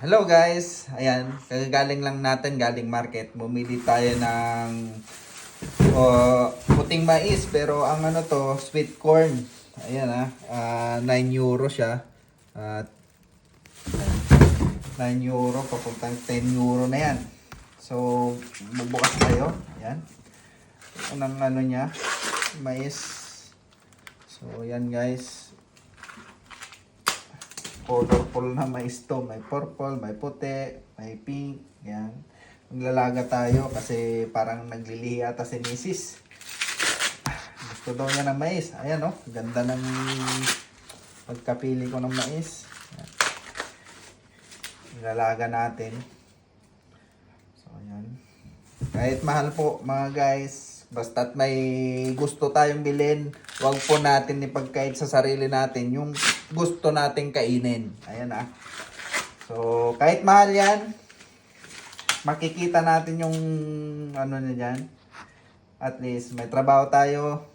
Hello guys, ayan, kagagaling lang natin galing market. Bumili tayo ng puting mais, pero ang ano to, sweet corn. Ayan €9 siya. At 9 euro, papuntang €10 na yan. So, bubukas tayo. Ayan. Unang ano niya, mais. So, ayan guys. Colorful na mais to. May purple, may puti, may pink. Yan. Maglalaga tayo kasi parang naglilihi ata si Mrs. Gusto daw niya ng mais. Ayan oh. Ganda ng pagkapili ko ng mais. Yan. Maglalaga natin. So ayan. Kahit mahal po mga guys. Basta't may gusto tayong bilhin, wag po natin ipagkait sa sarili natin yung gusto nating kainin. Ayan So, kahit mahal yan, makikita natin yung ano na dyan. At least, may trabaho tayo.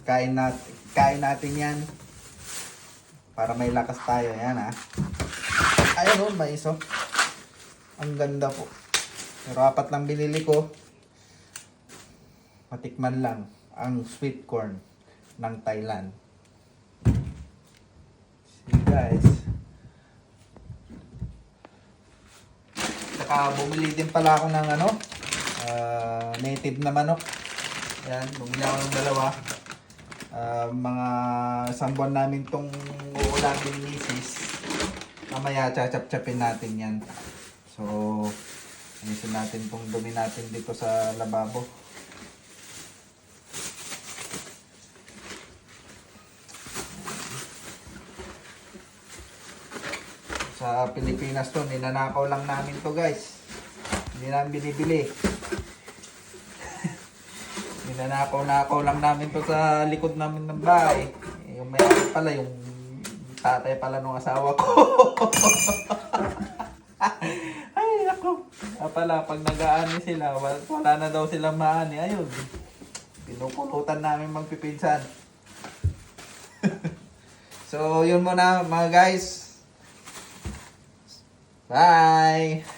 Kain natin yan. Para may lakas tayo. Ayan Ayun mais oh. Ang ganda po. Pero 4 lang binili ko. Matikman lang ang sweet corn ng Thailand. See guys. Saka bumili din pala ako ng native na manok. Yan, bumili ako ng dalawa. Mga isang buwan namin tong uulamin ni Mrs. Mamaya chachap-chapin natin yan. So, ayusin natin tong dumi natin dito sa lababo. Sa Pilipinas to, ninanakaw lang namin to guys. Hindi namin binibili. Ninanakaw lang namin to sa likod namin ng bahay. Yung may-ari pala, yung tatay pala ng asawa ko. Ay, ako. Pala, pag nag-aani sila, wala na daw silang maani. Ayun. Pinupulutan namin magpipinsan. So, yun muna mga guys. Bye!